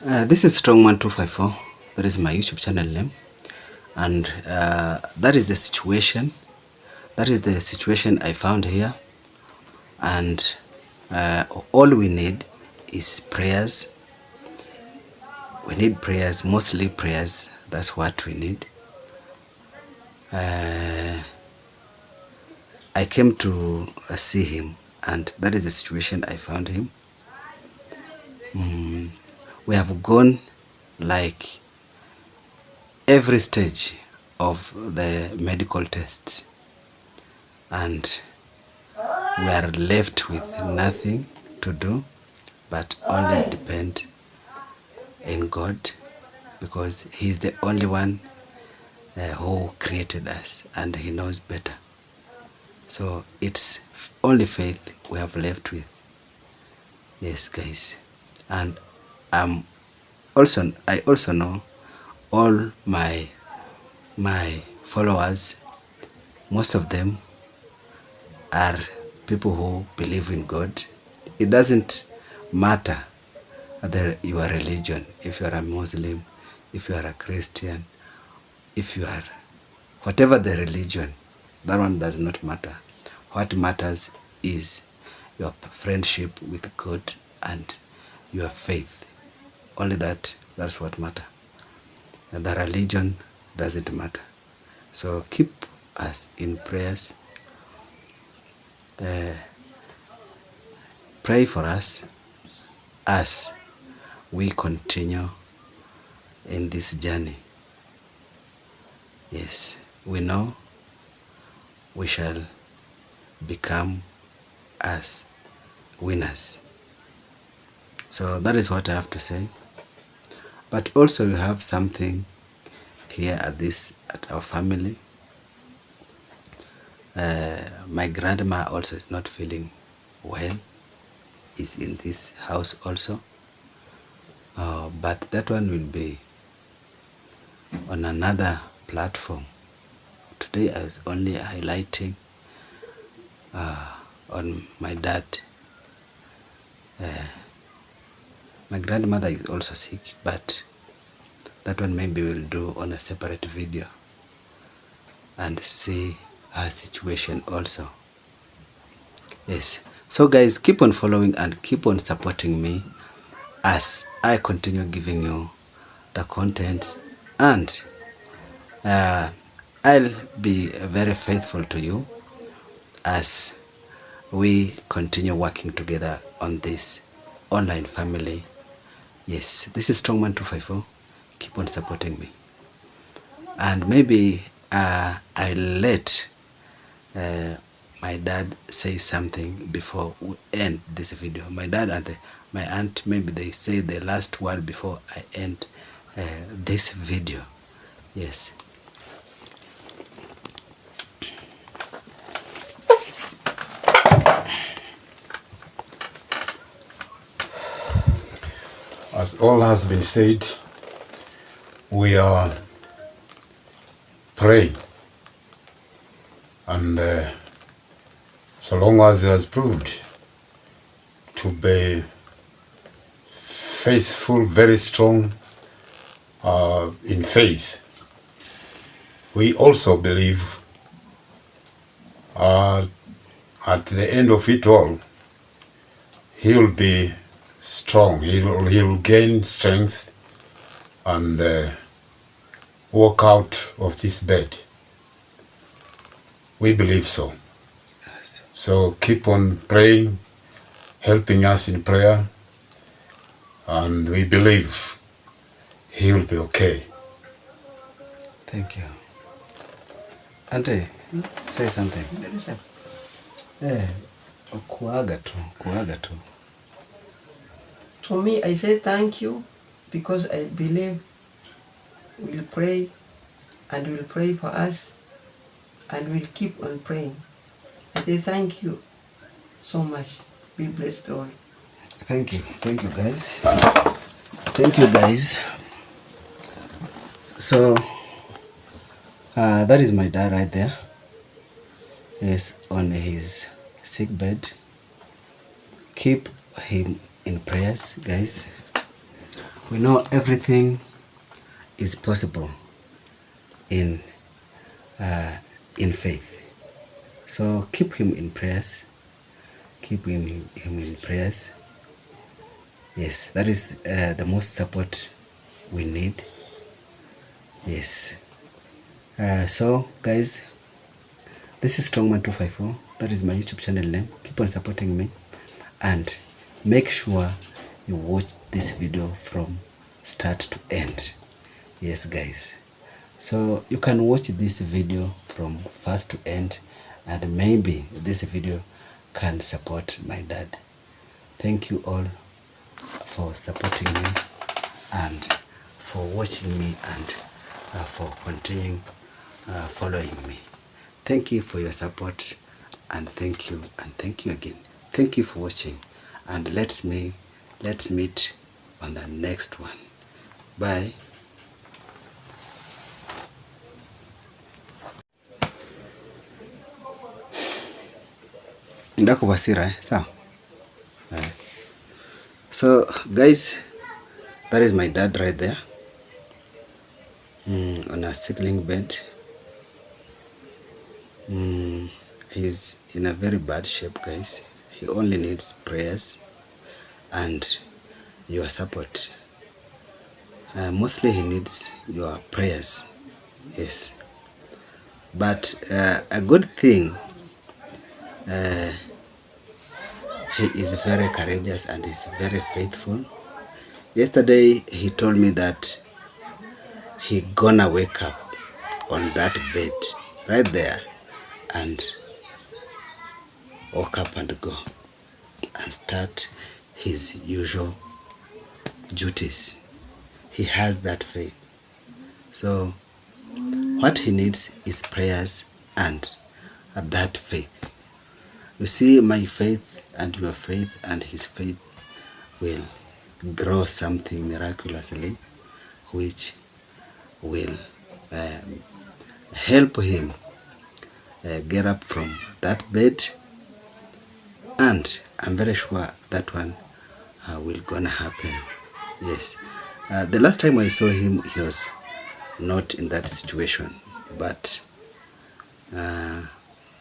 This is Strongman 254. That is my YouTube channel name, and that is the situation. That is the situation I found here, and all we need is prayers. We need prayers, mostly prayers. That's what we need. I came to see him, and that is the situation I found him. We have gone like every stage of the medical tests, and we are left with nothing to do but only depend in God, because He's the only one who created us and He knows better. So it's only faith we have left with. Yes, guys. And I also know all my followers, most of them are people who believe in God. It doesn't matter your religion, if you are a Muslim, if you are a Christian, if you are whatever the religion, that one does not matter. What matters is your friendship with God and your faith. Only that's what matters. The religion doesn't matter. So keep us in prayers. Pray for us as we continue in this journey. Yes, we know we shall become as winners. So that is what I have to say. But also we have something here at our family. My grandma also is not feeling well, is in this house also. But that one will be on another platform. Today I was only highlighting on my dad. My grandmother is also sick, but that one maybe we'll do on a separate video and see her situation also. Yes, so guys, keep on following and keep on supporting me as I continue giving you the contents, and I'll be very faithful to you as we continue working together on this online family. Yes, this is Strongman 254. Keep on supporting me, and maybe I'll let my dad say something before we end this video. My dad and my aunt, maybe they say the last word before I end this video. Yes. As all has been said, we are praying, and so long as he has proved to be faithful, very strong in faith, we also believe at the end of it all, he'll be strong, he'll gain strength and walk out of this bed. We believe so. Yes. So keep on praying, helping us in prayer, and we believe he'll be okay. Thank you. Auntie, say something. Kuaga tu. To me, I say thank you because I believe we'll pray and will pray for us and we'll keep on praying. I say thank you so much. Be blessed all. Thank you guys. Thank you guys. So that is my dad right there. He's on his sick bed. Keep him in prayers, guys. We know everything is possible in faith. So keep him in prayers. Keep him in prayers. Yes, that is the most support we need. Yes. So guys, this is Strongman 254. That is my YouTube channel name. Keep on supporting me and make sure you watch this video from start to end. Yes guys, so you can watch this video from first to end, and maybe this video can support my dad. Thank you all for supporting me and for watching me and for continuing following me. Thank you for your support, and thank you again. Thank you for watching, and let's meet on the next one. Bye. Ndakubasira sawa. So guys, that is my dad right there, on a sickling bed. He's in a very bad shape, guys. He only needs prayers and your support. Mostly he needs your prayers. Yes, but a good thing, he is very courageous and is very faithful. Yesterday he told me that he gonna wake up on that bed right there and walk up and go and start his usual duties. He has that faith. So what he needs is prayers and that faith. You see, my faith and your faith and his faith will grow something miraculously, which will help him get up from that bed, and I'm very sure that one will gonna happen. Yes, the last time I saw him, he was not in that situation, but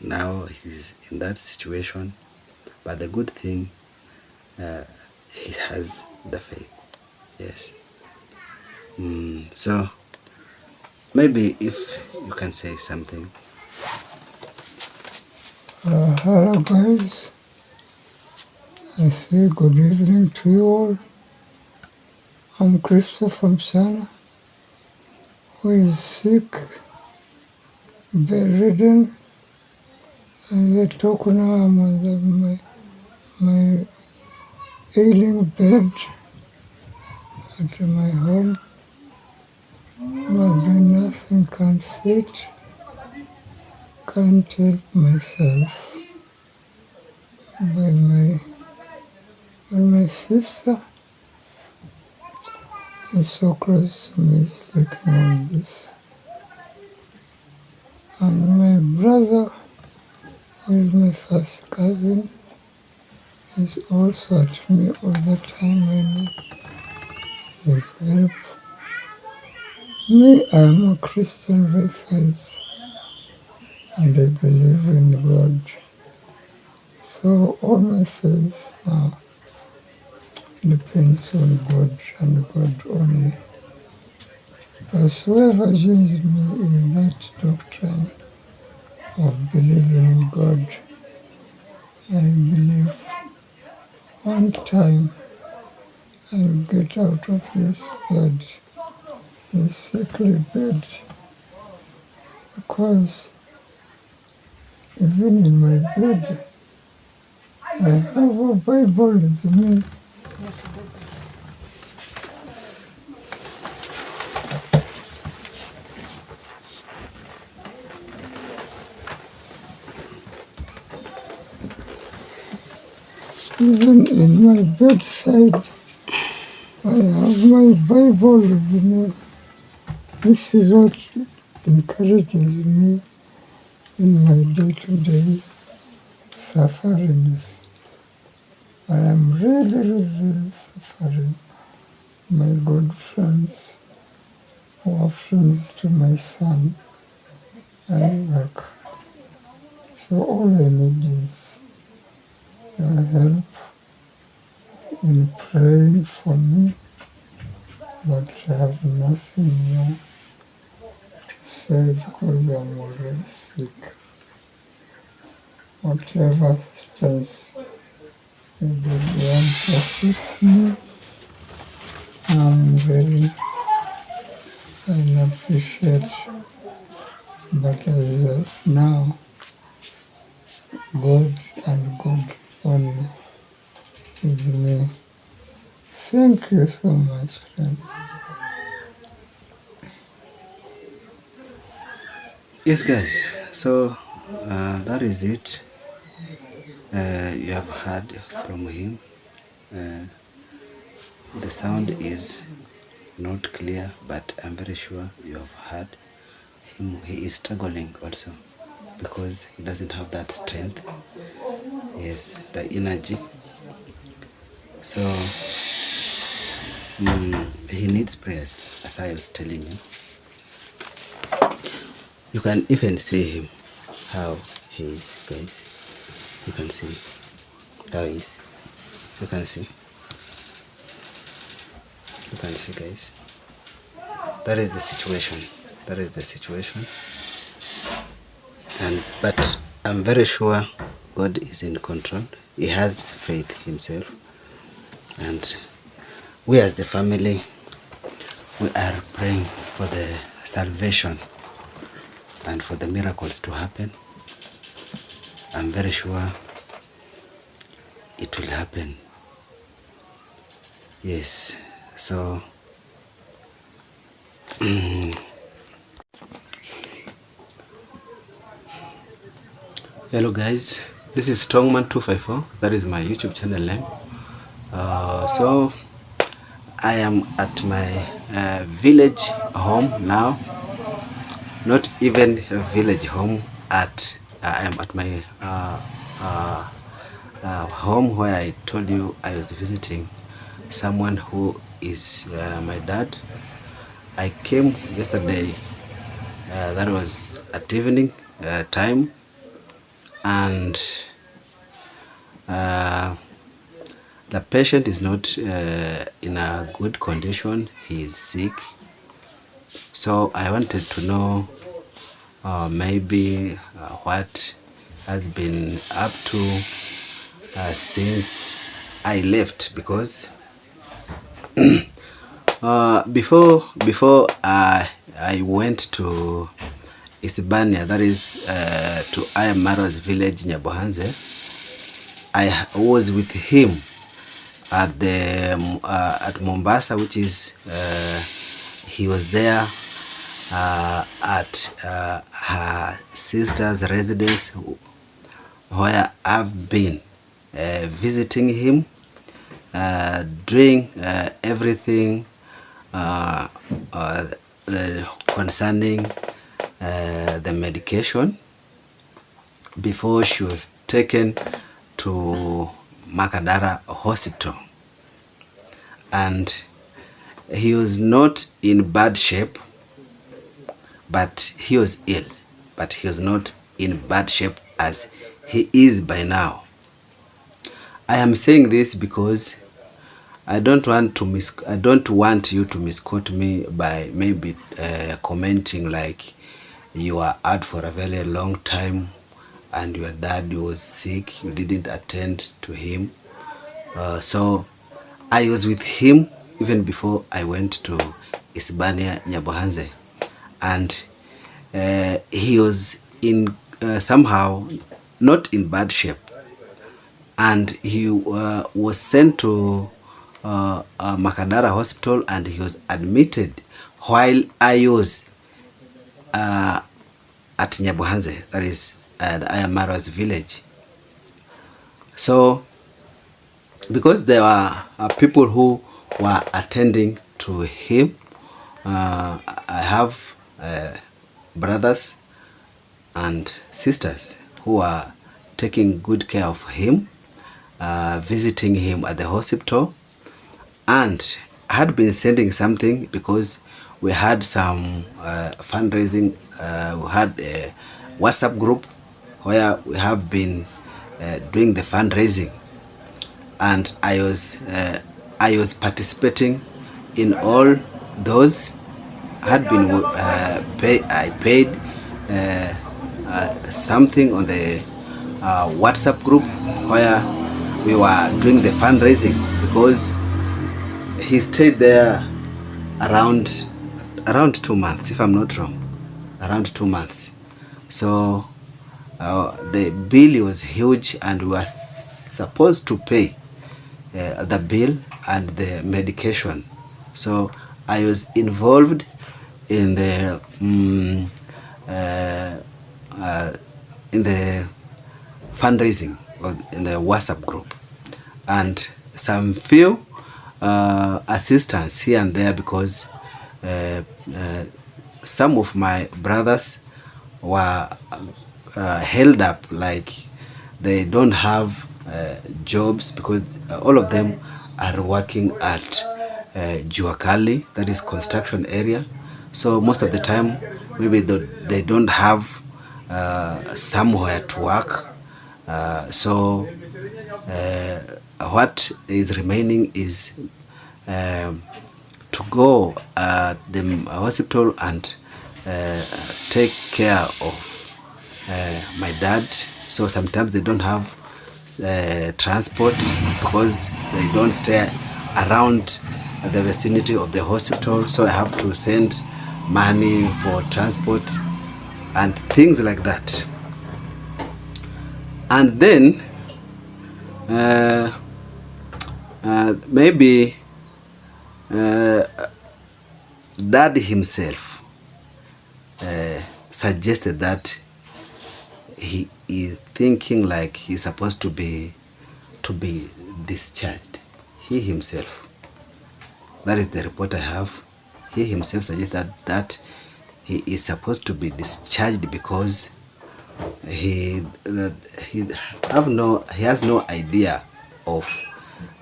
now he's in that situation. But the good thing, he has the faith. Yes. So maybe if you can say something. Hello guys, I say good evening to you all. I'm Christopher Msana, who is sick, bedridden. As I talk now, I'm on my ailing bed at my home, but doing nothing, can't sit, can't help myself. But my sister is so close to me, is taking all this. And my brother, who is my first cousin, is also at me all the time I need his help. Me, I am a Christian by faith, and I believe in God. So all my faith now depends on God and God only. Because whoever joins me in that doctrine of believing in God, I believe one time I'll get out of this bed, this sickly bed, because even in my bed, I have a Bible with me. Even in my bedside, I have my Bible with me. This is what encourages me in my day-to-day sufferings. I am really suffering, my good friends who are friends to my son, Isaac. So all I need is your help in praying for me, but I have nothing new to say because I'm already sick. Whatever stance you would want to assist me, I'm ready. I'll appreciate, but as of now, God and God only with me. Thank you so much, friends. Yes, guys. So that is it. You have heard from him. The sound is not clear, but I'm very sure you have heard him. He is struggling also because he doesn't have that strength. Yes, the energy. So he needs prayers, as I was telling you. You can even see him how he is, guys. You can see how he is. You can see. You can see, guys. That is the situation. That is the situation. But I'm very sure God is in control. He has faith himself. And we as the family, we are praying for the salvation and for the miracles to happen. I'm very sure it will happen. Yes. So hello guys, this is Strongman254. That is my YouTube channel name. So I am at my village home now. Not even a village home. I am at my home where I told you I was visiting someone who is my dad. I came yesterday. That was at evening time, and the patient is not in a good condition. He is sick. So I wanted to know maybe what has been up to since I left, because before I went to Isibania, that is to Ayamara's village, Nyabohanze. I was with him at the at Mombasa, which is he was there at her sister's residence, where I've been visiting him, doing everything concerning the medication before she was taken to Makadara Hospital. And he was not in bad shape, but he was ill, but he was not in bad shape as he is by now. I am saying this because I don't want you to misquote me by maybe commenting like you are out for a very long time and your dad was sick, you didn't attend to him. So I was with him even before I went to Isibania Nyabohanze, and he was in somehow not in bad shape, and he was sent to Makadara Hospital, and he was admitted while I was at Nyabohanze, that is the Ayamara's village. So because there were people who were attending to him, I have brothers and sisters who are taking good care of him, visiting him at the hospital, and had been sending something because we had some fundraising. We had a WhatsApp group where we have been doing the fundraising, and I was participating in all those. Had been I paid something on the WhatsApp group where we were doing the fundraising, because he stayed there around 2 months, if I'm not wrong, around 2 months. So the bill was huge, and we were supposed to pay the bill and the medication. So I was involved in the in the fundraising or in the WhatsApp group, and some few assistance here and there, because some of my brothers were held up, like they don't have jobs, because all of them are working at Juakali, that is construction area. So most of the time, maybe they don't have somewhere to work. So what is remaining is to go the hospital and take care of my dad. So sometimes they don't have transport, because they don't stay around the vicinity of the hospital. So I have to send money for transport and things like that. And then maybe dad himself suggested that he is thinking like he's supposed to be discharged. He himself, that is the report I have, he himself suggested that he is supposed to be discharged, because he has no idea of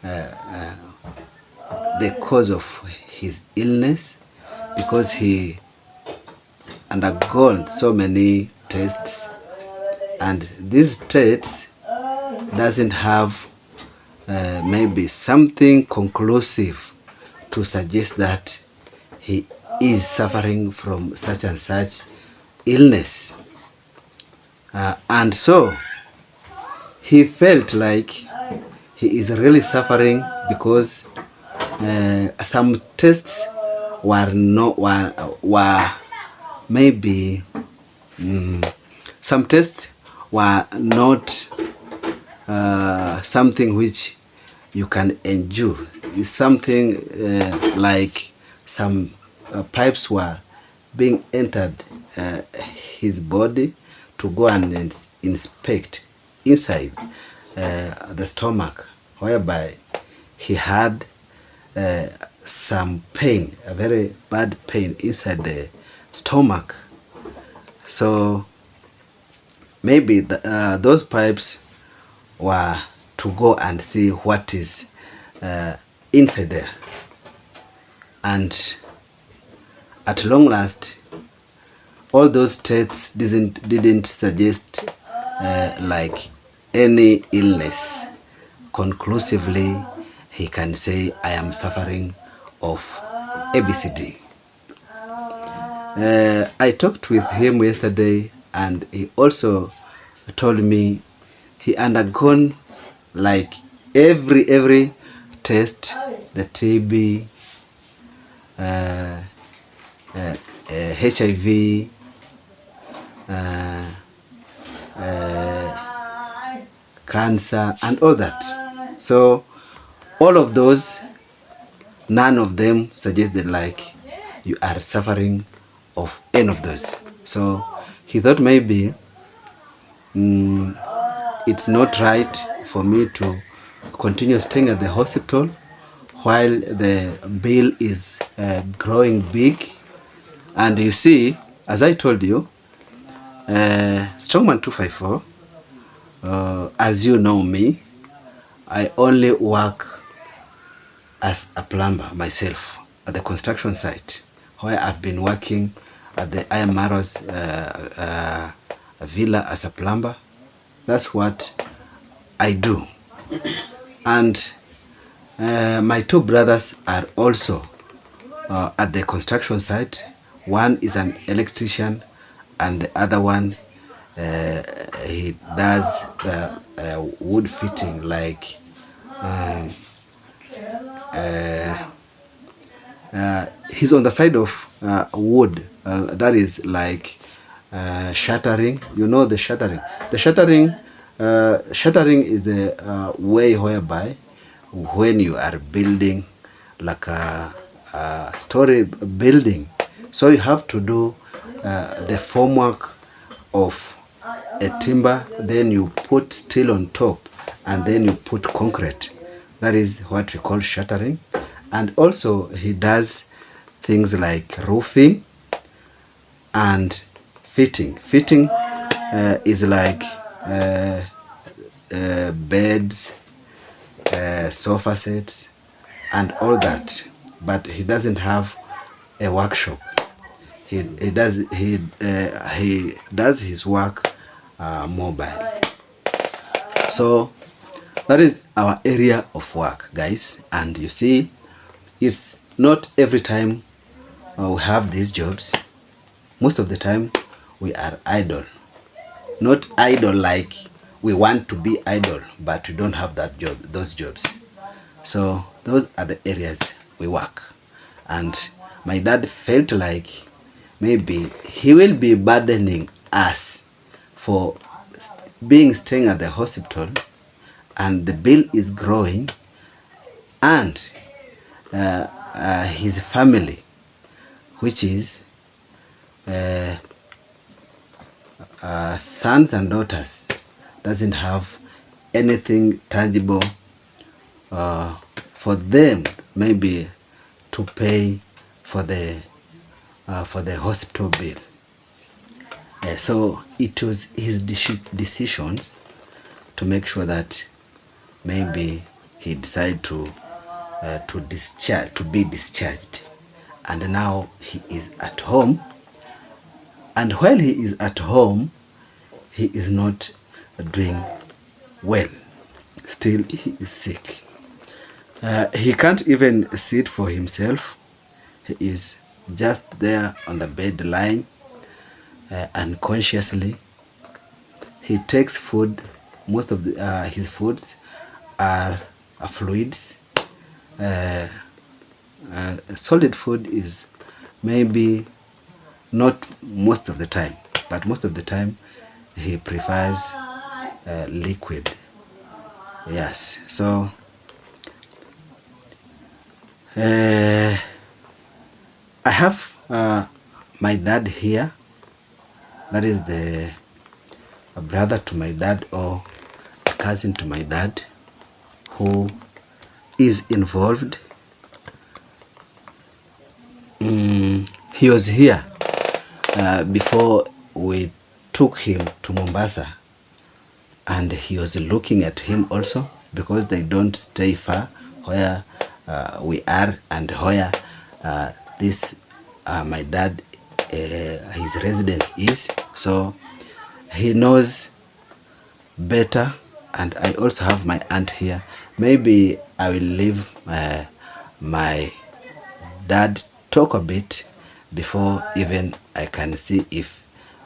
the cause of his illness, because he undergone so many tests, and these tests doesn't have maybe something conclusive to suggest that he is suffering from such and such illness. And so he felt like he is really suffering, because some tests were maybe some tests were not something which you can endure. It's something like some pipes were being entered his body to go and inspect inside the stomach, whereby he had some pain, a very bad pain inside the stomach. So maybe those pipes were to go and see what is inside there. And at long last, all those tests didn't suggest like any illness. Conclusively, he can say, I am suffering of ABCD. I talked with him yesterday, and he also told me he undergone like every test, the TB, HIV, cancer, and all that. So all of those, none of them suggested like you are suffering of any of those. So he thought maybe it's not right for me to continue staying at the hospital while the bill is growing big. And you see, as I told you, Strongman 254, as you know me, I only work as a plumber myself at the construction site, where I've been working at the Ayamaro's villa as a plumber. That's what I do. And my two brothers are also at the construction site. One is an electrician, and the other one he does the wood fitting, like um, he's on the side of wood, that is like shuttering. You know the shuttering. The shuttering is the way whereby when you are building like a story building, so you have to do the formwork of a timber, then you put steel on top, and then you put concrete. That is what we call shuttering. And also he does things like roofing and fitting. Fitting is like beds, sofa sets, and all that. But he doesn't have a workshop. He does his work mobile. So that is our area of work, guys. And you see, it's not every time we have these jobs. Most of the time we are idle. Not idle like we want to be idle, but we don't have that job, those jobs. So those are the areas we work. And my dad felt like maybe he will be burdening us for staying at the hospital, and the bill is growing, and his family, which is sons and daughters, doesn't have anything tangible for them maybe to pay for the hospital bill. So it was his decisions to make sure that maybe he decided to be discharged, and now he is at home. And while he is at home, he is not doing well. Still, he is sick. He can't even sit for himself. He is just there on the bed lying unconsciously. He takes food. Most of his foods are fluids. Solid food is maybe not most of the time, but most of the time he prefers liquid. Yes, so I have my dad here. That is a brother to my dad, or a cousin to my dad, who is involved. He was here before we took him to Mombasa, and he was looking at him also, because they don't stay far where we are and where this my dad his residence is. So he knows better. And I also have my aunt here. Maybe I will leave my dad talk a bit before even I can see if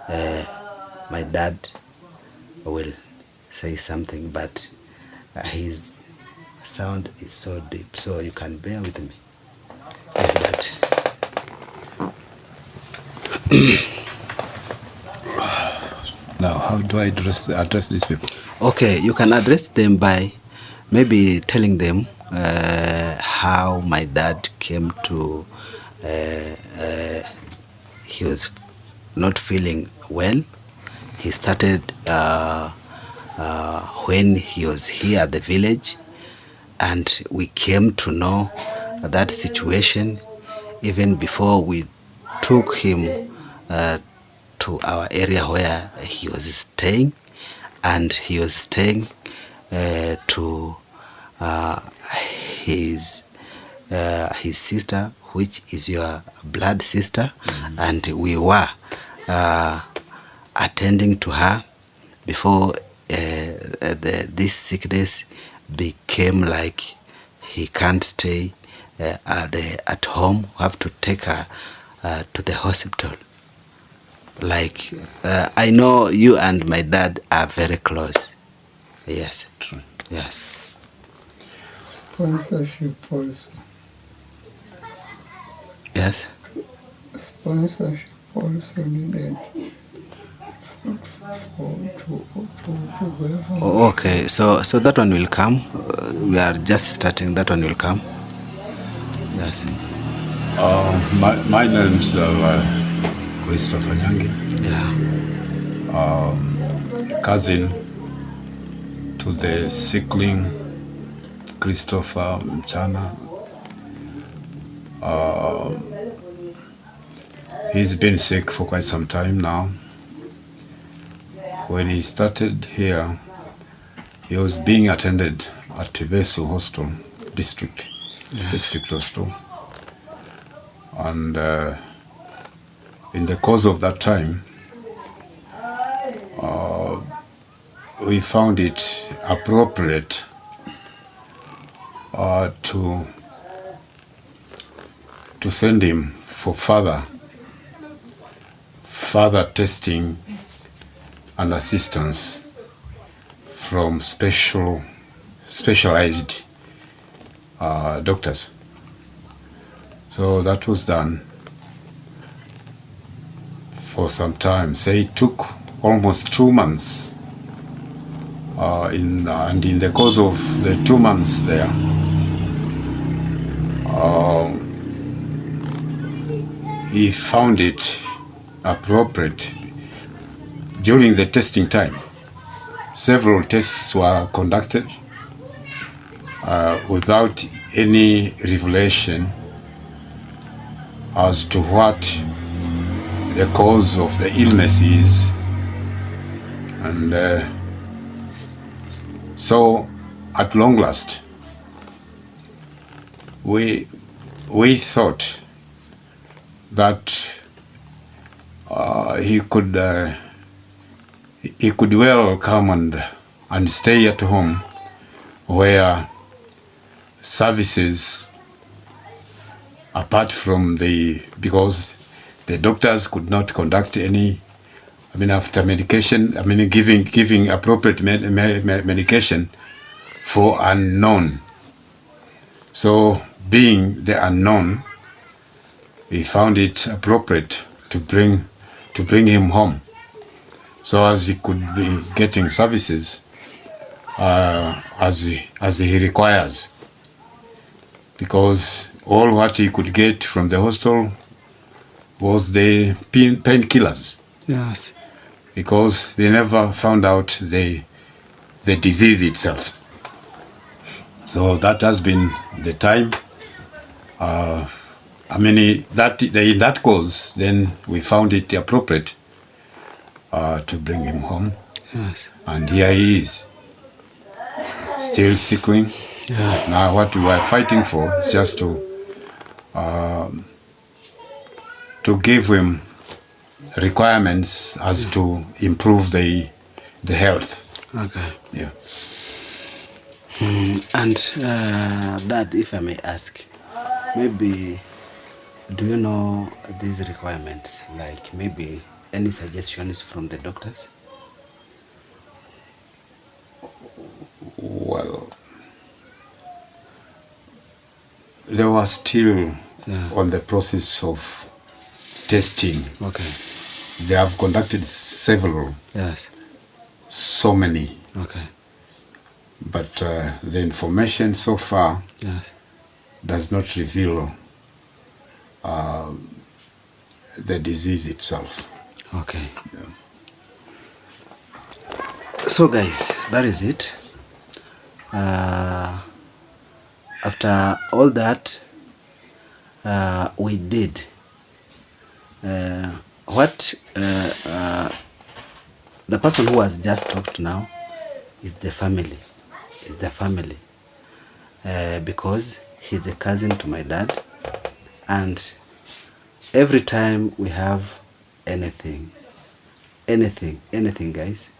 my dad will say something, but his sound is so deep, so you can bear with me. Yes, Dad. Now, how do I address these people? Okay, you can address them by maybe telling them how my dad came to he was not feeling well. He started when he was here at the village, and we came to know that situation even before we took him to our area where he was staying. And he was staying to his his sister, which is your blood sister, and we were attending to her before this sickness became like he can't stay at home. We have to take her to the hospital. Like I know you and my dad are very close. Yes. True. Yes. Sponsorship also. Yes. Sponsorship also needed to whoever. Okay, so that one will come. We are just starting. That one will come. Yes. My name's Christopher Nyangi, Yeah. cousin to the sickling Christopher Mchana. He's been sick for quite some time now. When he started here, he was being attended at Tibesu Hospital, district hospital. And in the course of that time, we found it appropriate to send him for further testing and assistance from specialized doctors. So that was done for some time. Say it took almost 2 months. And in the course of the 2 months there, he found it appropriate during the testing time. Several tests were conducted without any revelation as to what the cause of the illness is. And so at long last, we thought that he could well come and stay at home, where services, apart from because the doctors could not conduct any, after medication, giving appropriate medication for unknown. So being the unknown, we found it appropriate to bring him home, so as he could be getting services as he requires, because all what he could get from the hospital was the painkillers. Yes. Because they never found out the disease itself. So that has been the time. In that cause, then we found it appropriate to bring him home. Yes. And here he is, still sickling. Yeah. Now what we are fighting for is just to give him requirements as to improve the health. Okay. Yeah. And Dad, if I may ask, maybe do you know these requirements? Like maybe any suggestions from the doctors? Well, they were still on the process of testing. Okay. They have conducted several. Yes. So many. Okay. But the information so far does not reveal the disease itself. Okay. Yeah. So guys, that is it. After all that we did, the person who has just talked now is the family. Because he's the cousin to my dad, and every time we have anything, guys,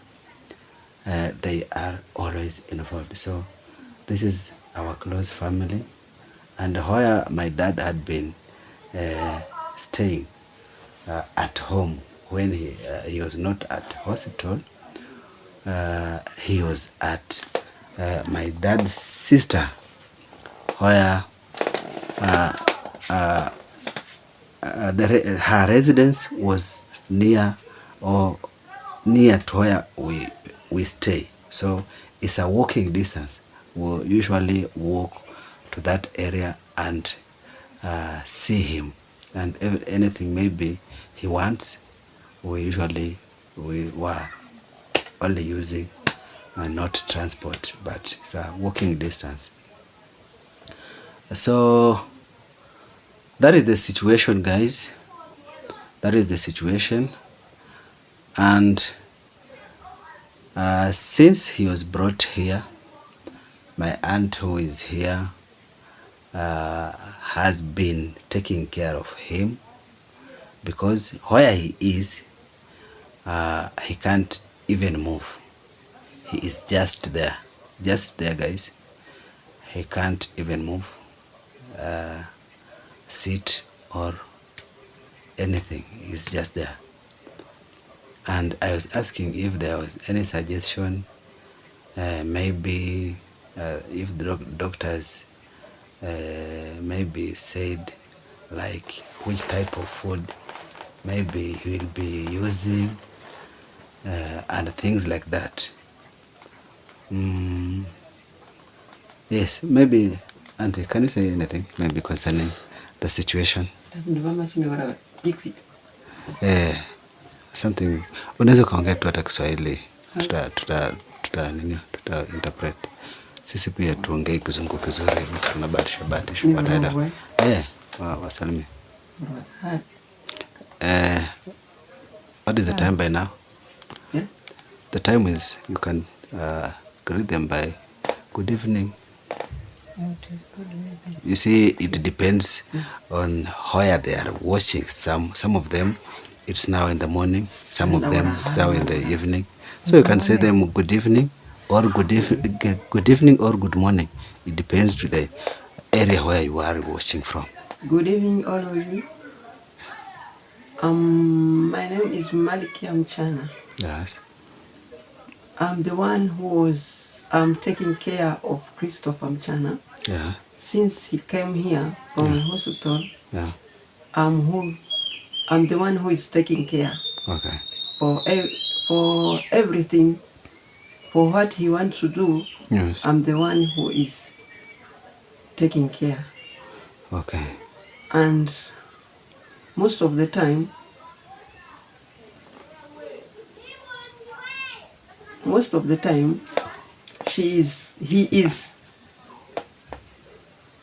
they are always involved. So this is our close family. And where my dad had been staying at home when he was not at hospital, he was at my dad's sister, where her residence was near to where we stay. So it's a walking distance. We usually walk to that area and see him, and if anything maybe he wants, we were only using not transport, but it's a walking distance. So that is the situation, guys. That is the situation. And since he was brought here, my aunt who is here has been taking care of him, because where he is, he can't even move. He is just there, guys. He can't even move, sit or anything. He's just there. And I was asking if there was any suggestion, maybe if the doctors maybe said like which type of food maybe he will be using, and things like that. Yes, maybe. Auntie, can you say anything maybe concerning the situation? Something unaweza ukaongea tu hata Kiswahili, tuta interpret. Sisi pia tuongee kizungu kizuri, tunabatisha baadaye. Wasalimie. What is the time by now? Yeah? The time is, you can greet them by good evening. You see, it depends on where they are watching. Some of them, it's now in the morning. Some of them, it's now in the evening. So you can say them good evening, or good evening, or good morning. It depends to the area where you are watching from. Good evening, all of you. My name is Maliki Amchana. Yes. I'm the one who was taking care of Christopher Mchana. Yeah. Since he came here from hospital. Yeah. I'm the one who is taking care. Okay. For everything, for what he wants to do. Yes. I'm the one who is taking care. Okay. And most of the time, he is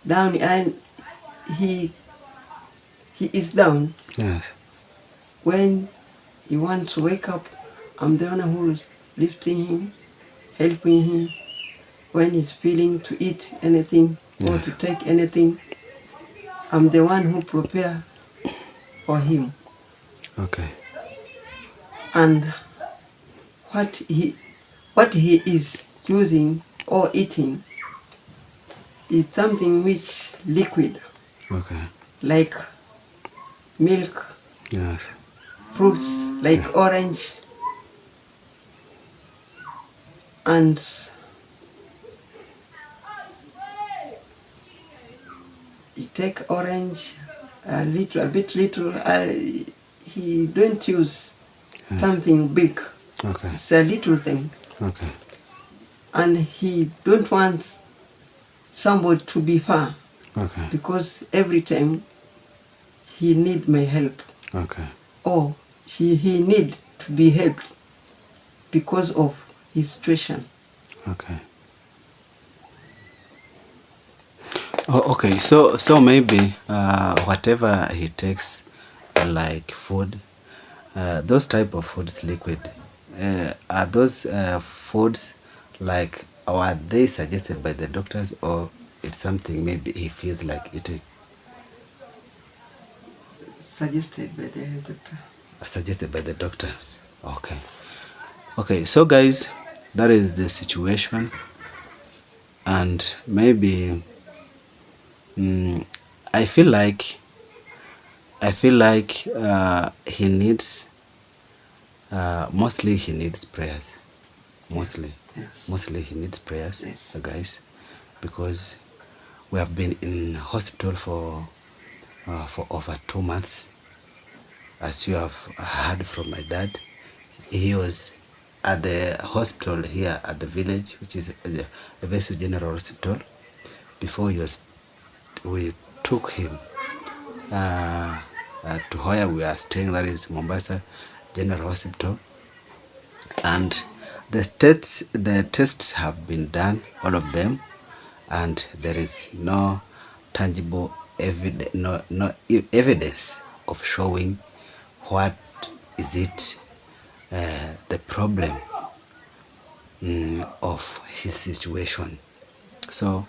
down, and he is down. Yes. When he wants to wake up, I'm the one who's lifting him, helping him. When he's feeling to eat anything or to take anything, I'm the one who prepare for him. Okay. And what he is using or eating is something which liquid. Okay. Like milk. Yes. Fruits like orange. And you take orange, a bit little. He don't use something big. Okay. It's a little thing. Okay. And he don't want somebody to be far. Okay. Because every time he need my help. Okay. Or he need to be helped because of his situation. Okay. Oh, okay. So maybe whatever he takes, like food, those type of foods, liquid, are those foods like, are they suggested by the doctors, or it's something maybe he feels like eating? Suggested by the doctor. Suggested by the doctor. Okay. Okay, so guys, that is the situation, and maybe I feel like he needs mostly he needs prayers. Mostly he needs prayers, Yes. guys, because we have been in hospital for over 2 months. As you have heard from my dad, he was at the hospital here at the village, which is a basic general hospital. Before we took him to where we are staying, that is Mombasa General Hospital, and the tests have been done, all of them, and there is no tangible evidence of showing what is it the problem of his situation. So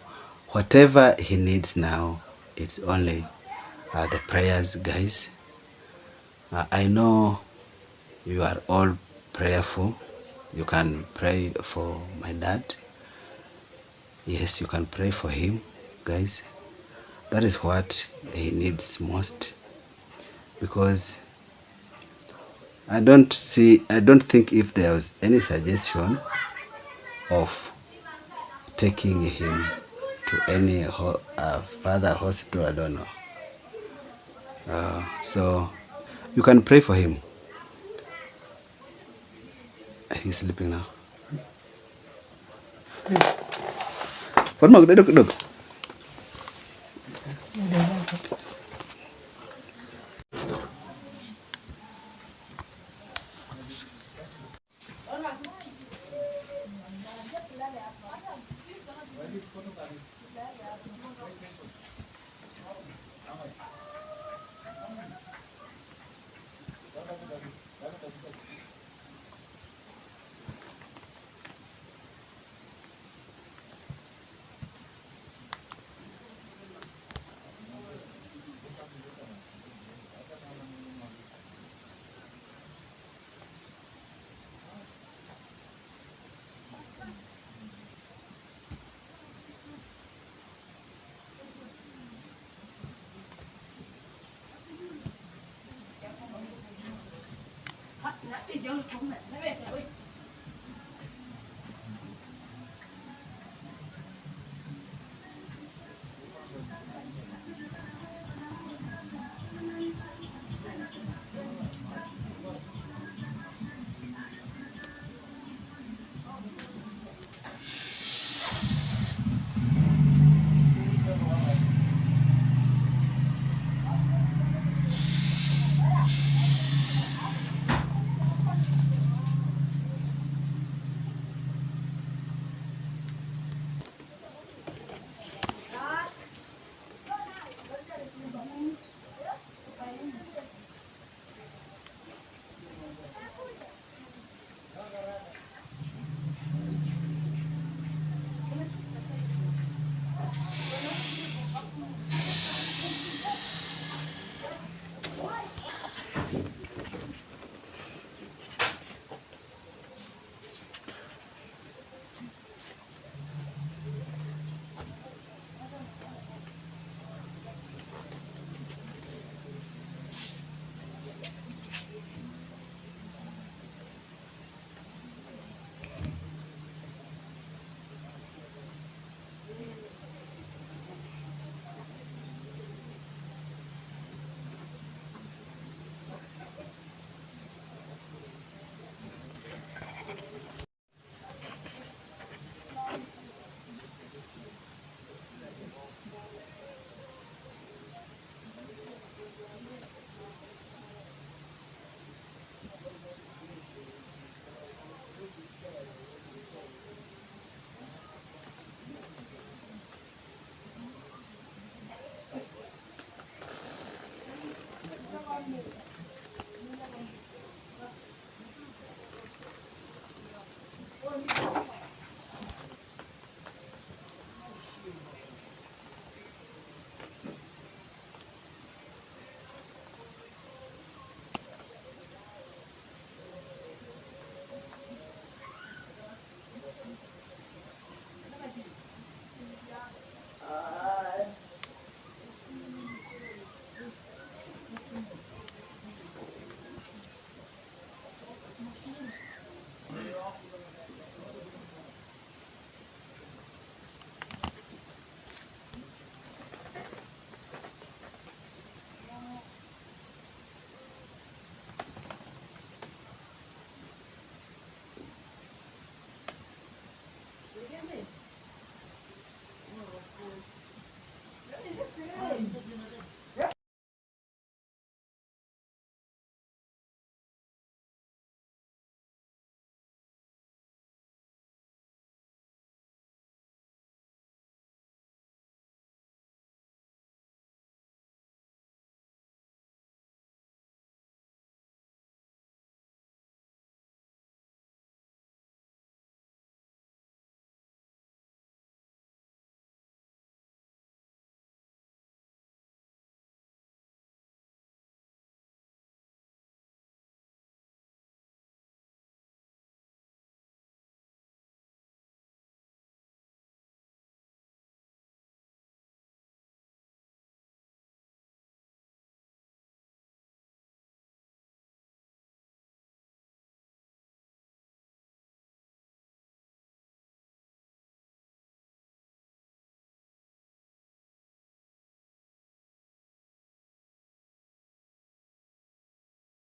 whatever he needs now, it's only the prayers, guys. I know you are all prayerful. You can pray for my dad. Yes, you can pray for him, guys. That is what he needs most, because I don't think if there was any suggestion of taking him to any further hospital. I don't know. So you can pray for him. He's sleeping now. What more? Look.